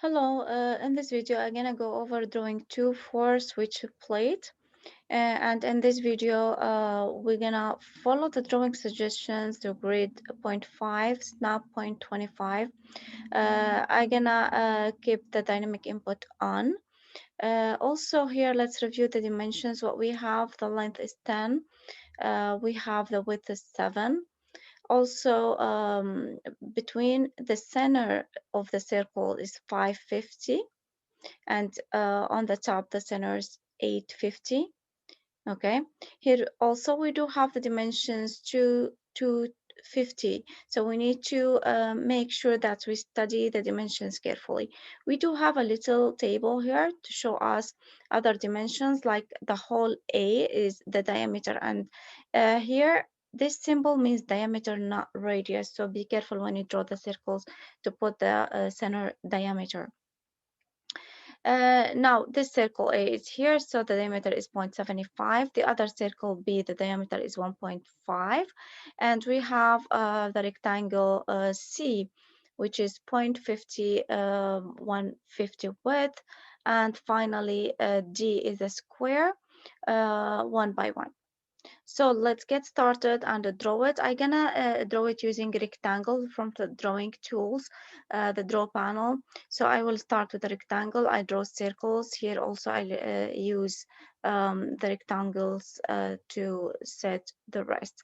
Hello, in this video I'm gonna go over drawing 2 for switch plate, and in this video we're gonna follow the drawing suggestions to grade point 0.5 snap point 25. I'm gonna keep the dynamic input on. Also here let's review the dimensions. What we have, the length is 10, we have the width is 7. Also, between the center of the circle is 550, and on the top the center is 850. Okay, here also we do have the dimensions to 250, so we need to make sure that we study the dimensions carefully. We do have a little table here to show us other dimensions, like the whole A is the diameter, and here this symbol means diameter, not radius, so be careful when you draw the circles to put the center diameter. Now this circle A is here, so the diameter is 0.75. The other circle B, the diameter is 1.5. And we have the rectangle C, which is 0.50, 150 width. And finally, D is a square, 1 by 1. So let's get started and draw it. I'm gonna draw it using rectangle from the drawing tools, the draw panel. So I will start with the rectangle. I draw circles. Here also I use the rectangles to set the rest.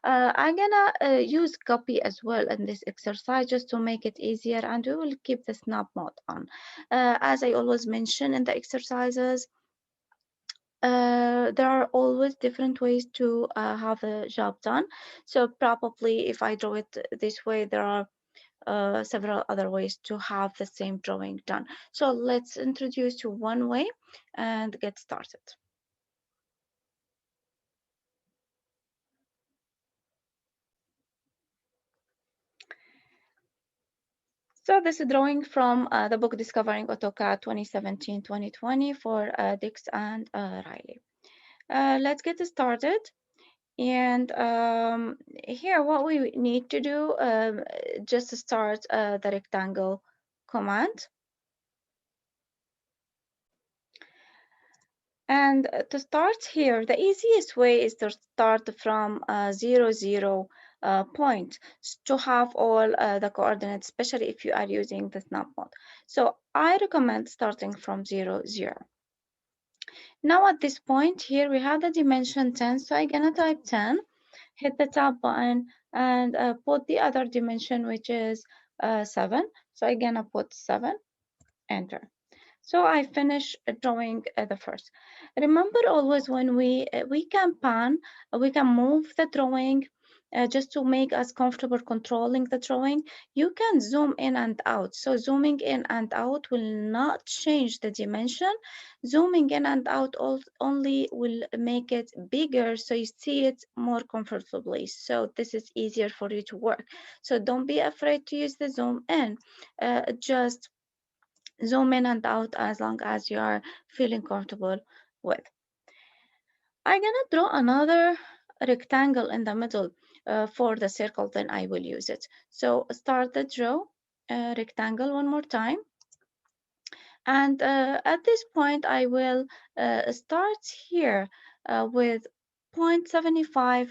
I'm gonna use copy as well in this exercise just to make it easier, and we will keep the snap mode on. As I always mention in the exercises, there are always different ways to have a job done. So probably if I draw it this way, there are several other ways to have the same drawing done. So let's introduce to one way and get started. So this is drawing from the book Discovering AutoCAD 2017-2020 for Dix and Riley. Let's get started. And here, what we need to do, just to start the rectangle command. And to start here, the easiest way is to start from 0, 0 point to have all the coordinates, especially if you are using the snap mode. So I recommend starting from 0, 0. Now at this point here, we have the dimension 10, so I'm gonna type 10. Hit the tab button and put the other dimension, which is 7. So I'm gonna put 7, enter. So I finish drawing the first. Remember always when we can pan, we can move the drawing just to make us comfortable controlling the drawing. You can zoom in and out. So zooming in and out will not change the dimension. Zooming in and out only will make it bigger so you see it more comfortably. So this is easier for you to work. So don't be afraid to use the zoom in. Just zoom in and out as long as you are feeling comfortable with. I'm gonna draw another rectangle in the middle for the circle, then I will use it. So start the draw rectangle one more time. And at this point, I will start here with 0.75,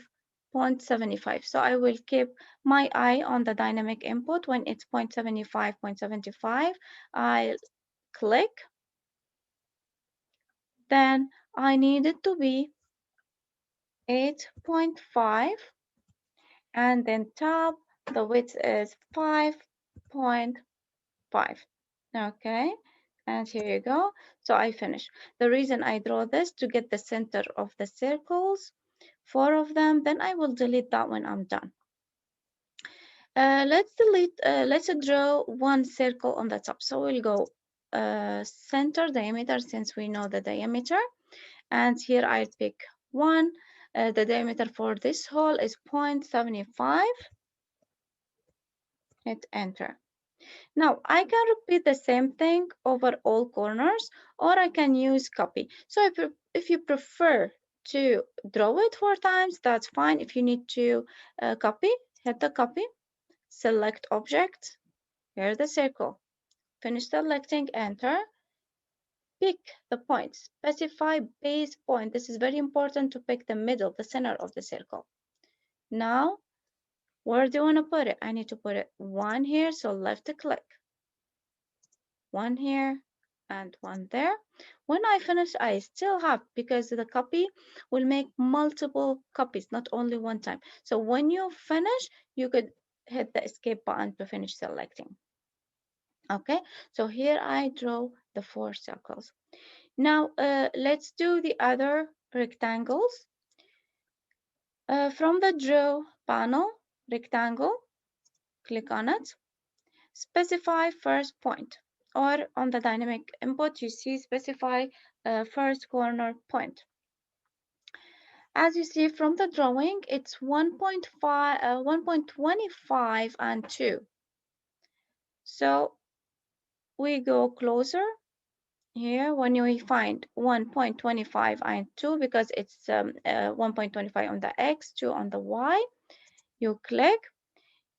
0.75. So I will keep my eye on the dynamic input. When it's 0.75, 0.75, I'll click. Then I need it to be 8.5, and then top, the width is 5.5. Okay, and here you go. So I finish. The reason I draw this to get the center of the circles, 4 of them, then I will delete that when I'm done. Let's draw one circle on the top. So we'll go center diameter, since we know the diameter. And here I pick 1. The diameter for this hole is 0.75. Hit enter. Now I can repeat the same thing over all corners, or I can use copy. So if you prefer to draw it 4 times, that's fine. If you need to copy, hit the copy, select object, here's the circle, Finish selecting, enter. Pick the point, specify base point. This is very important to pick the middle, the center of the circle. Now, where do you want to put it? I need to put it one here, so left click. One here and one there. When I finish, I still have, because the copy will make multiple copies, not only one time. So when you finish, you could hit the escape button to finish selecting. Okay, so here I draw the 4 circles. Now let's do the other rectangles. From the draw panel, rectangle, click on it. Specify first point, or on the dynamic input, you see specify first corner point. As you see from the drawing, it's 1.5, 1.25 and 2. So we go closer here when we find 1.25 and 2, because it's 1.25 on the X, 2 on the Y. You click.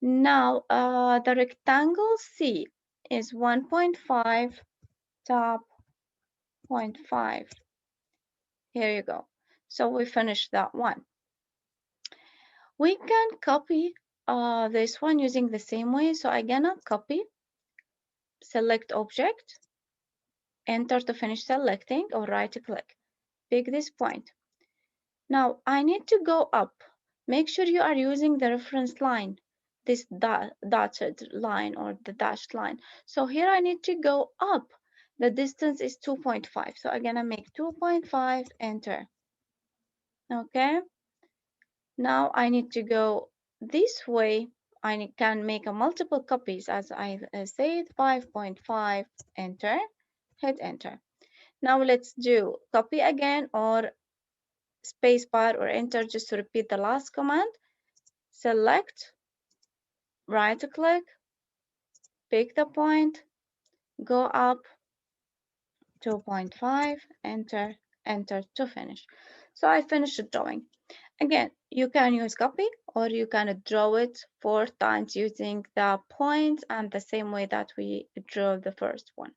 Now the rectangle C is 1.5 top 0.5. Here you go. So we finished that one. We can copy this one using the same way. So I'm gonna copy, select object, enter to finish selecting, or right click. Pick this point. Now I need to go up. Make sure you are using the reference line, this dotted line or the dashed line. So here I need to go up. The distance is 2.5. So I'm gonna make 2.5, enter. Okay. Now I need to go this way. I can make a multiple copies, as I said, 5.5, enter, hit enter. Now let's do copy again, or spacebar or enter, just to repeat the last command. Select, right click, pick the point, go up 2.5, enter, enter to finish. So I finished the drawing. Again, you can use copy, or you can draw it 4 times using the points and the same way that we drew the first one.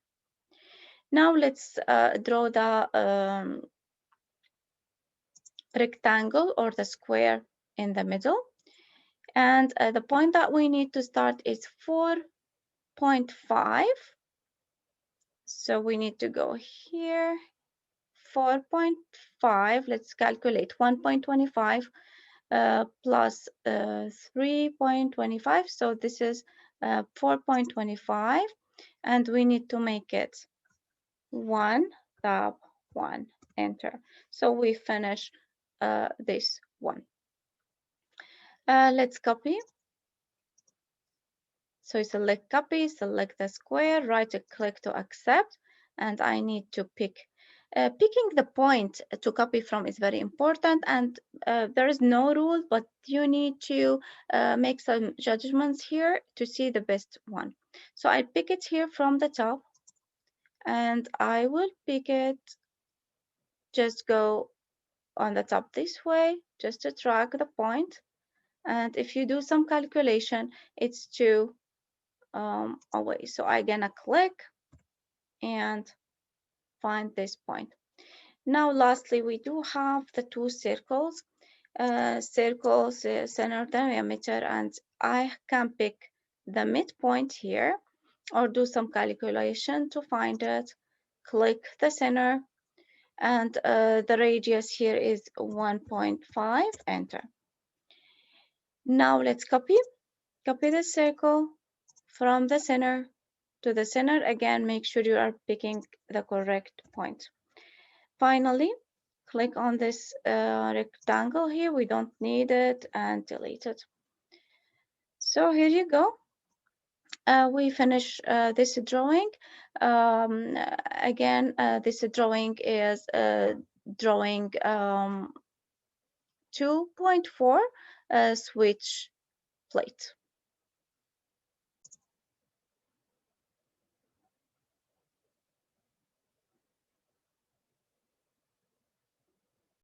Now let's draw the rectangle or the square in the middle. And the point that we need to start is 4.5. So we need to go here, 4.5. Let's calculate 1.25 plus 3.25. So this is 4.25. And we need to make it 1, tab, 1, enter. So we finish this one. Let's copy. So select copy, select the square, right click to accept, and I need to pick. Picking the point to copy from is very important, and there is no rule, but you need to make some judgments here to see the best one. So I pick it here from the top, and I will pick it, just go on the top this way, just to track the point. And if you do some calculation, it's 2 away. So I'm gonna click and find this point. Now, lastly, we do have the 2 circles, center diameter, and I can pick the midpoint here, or do some calculation to find it. Click the center, and the radius here is 1.5, enter. Now let's copy the circle from the center to the center. Again, make sure you are picking the correct point. Finally, click on this rectangle here. We don't need it, and delete it. So here you go. We finish this drawing. Again, this drawing is drawing 2.4 switch plate.